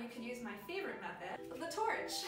you could use my favorite method, the torch.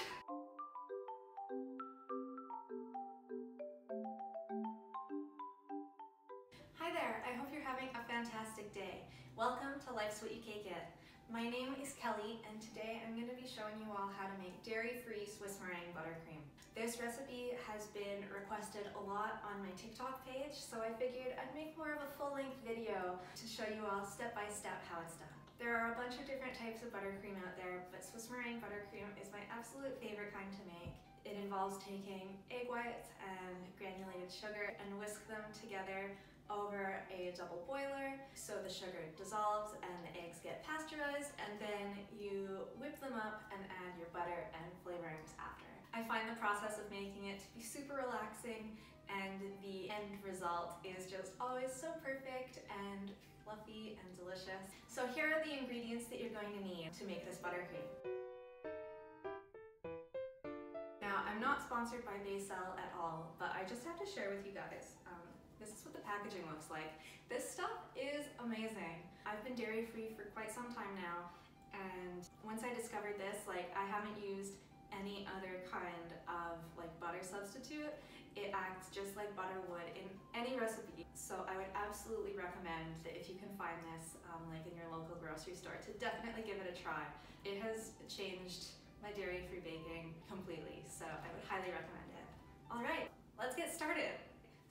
Hi there, I hope you're having a fantastic day. Welcome to Life's What You Cake It. My name is Kelly and today I'm going to be showing you all how to make dairy-free Swiss meringue buttercream. This recipe has been requested a lot on my TikTok page, so I figured I'd make more of a full-length video to show you all step by step how it's done. There are a bunch of different types of buttercream out there, but Swiss meringue buttercream is my absolute favorite kind to make. It involves taking egg whites and granulated sugar and whisk them together over a double boiler so the sugar dissolves and the eggs get pasteurized, and then you whip them up and add your butter and flavorings after. I find the process of making it to be super relaxing, and the end result is just always so perfect and fluffy and delicious. So here are the ingredients that you're going to need to make this buttercream. Now, I'm not sponsored by Baecel at all, but I just have to share with you guys. This is what the packaging looks like. This stuff is amazing. I've been dairy-free for quite some time now, and once I discovered this, I haven't used any other kind of butter substitute. It acts just like butter would in any recipe. So I would absolutely recommend that if you can find this in your local grocery store, to definitely give it a try. It has changed my dairy-free baking completely, so I would highly recommend it. All right, let's get started.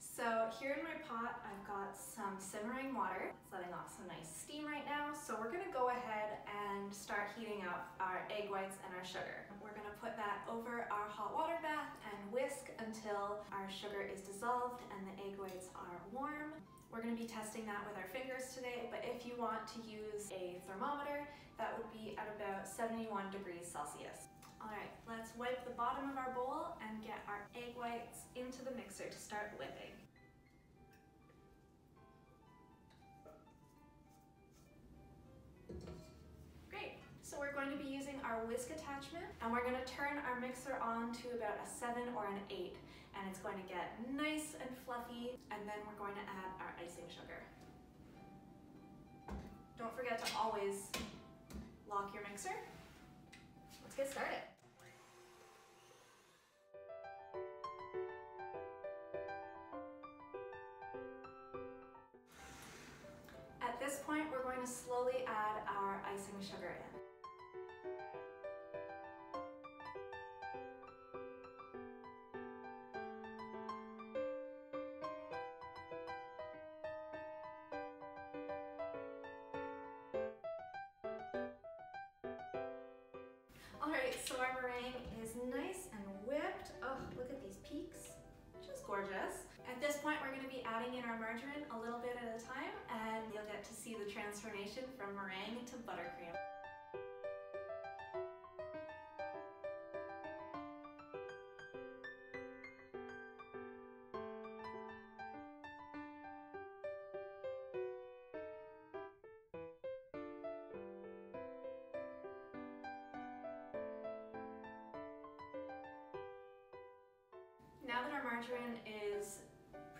So here in my pot, I've got some simmering water. It's letting off some nice steam right now. So we're gonna go ahead and start heating up our egg whites and our sugar. We're gonna put that over our hot water bath and whisk until our sugar is dissolved and the egg whites are warm. We're gonna be testing that with our fingers today, but if you want to use a thermometer, that would be at about 71 degrees Celsius. All right, let's wipe the bottom of our bowl and get our egg whites into the mixer to start whipping. Great, so we're going to be using our whisk attachment, and we're going to turn our mixer on to about a 7 or an 8, and it's going to get nice and fluffy, and then we're going to add our icing sugar. Don't forget to always lock your mixer. Let's get started. At this point, we're going to slowly add our icing sugar in. Alright, so our meringue is nice and whipped. Oh, look at these peaks. Just gorgeous. At this point, we're going to be adding in our margarine a little bit at a time, and you'll get to see the transformation from meringue to buttercream. Now that our margarine is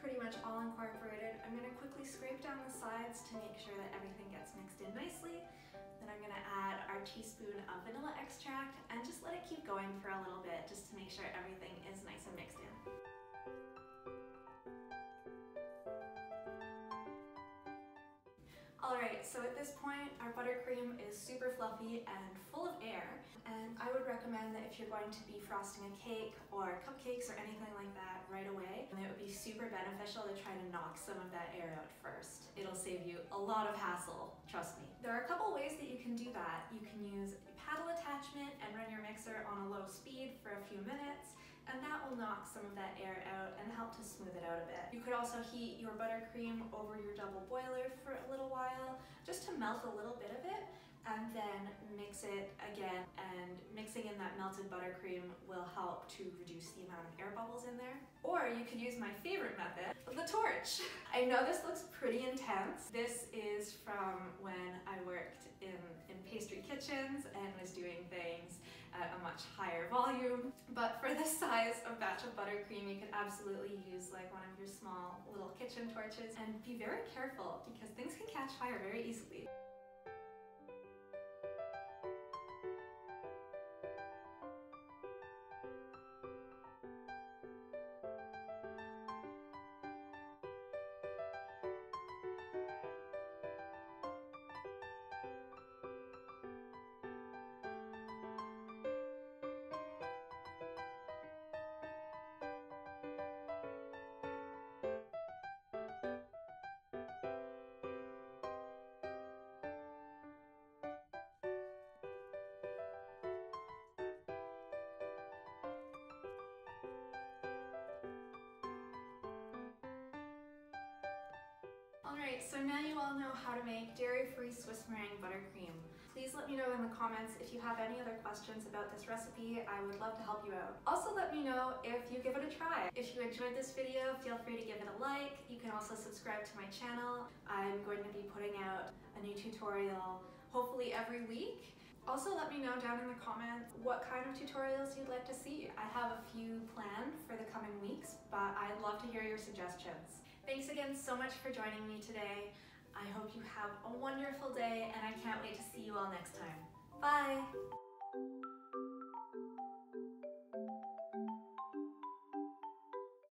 pretty much all incorporated, I'm going to quickly scrape down the sides to make sure that everything gets mixed in nicely. Then I'm going to add our teaspoon of vanilla extract and just let it keep going for a little bit just to make sure everything is nice and mixed in. Alright, so at this point our buttercream is super fluffy and full of air, and I would recommend that if you're going to be frosting a cake or cupcakes or anything like that right away, then it would be super beneficial to try to knock some of that air out first. It'll save you a lot of hassle, trust me. There are a couple ways that you can do that. You can use a paddle attachment and run your mixer on a low speed for a few minutes, and that will knock some of that air out and help to smooth it out a bit. You could also heat your buttercream over your double boiler for a little while, just to melt a little bit of it, and then mix it again, and mixing in that melted buttercream will help to reduce the amount of air bubbles in there. Or you could use my favorite method, the torch. I know this looks pretty intense. This is from when I worked in pastry kitchens and was doing things at a much higher volume. But for this size of batch of buttercream, you could absolutely use like one of your small little kitchen torches, and be very careful because things can catch fire very easily. Alright, so now you all know how to make dairy-free Swiss meringue buttercream. Please let me know in the comments if you have any other questions about this recipe. I would love to help you out. Also let me know if you give it a try. If you enjoyed this video, feel free to give it a like. You can also subscribe to my channel. I'm going to be putting out a new tutorial hopefully every week. Also let me know down in the comments what kind of tutorials you'd like to see. I have a few planned for the coming weeks, but I'd love to hear your suggestions. Thanks again so much for joining me today. I hope you have a wonderful day, and I can't wait to see you all next time. Bye!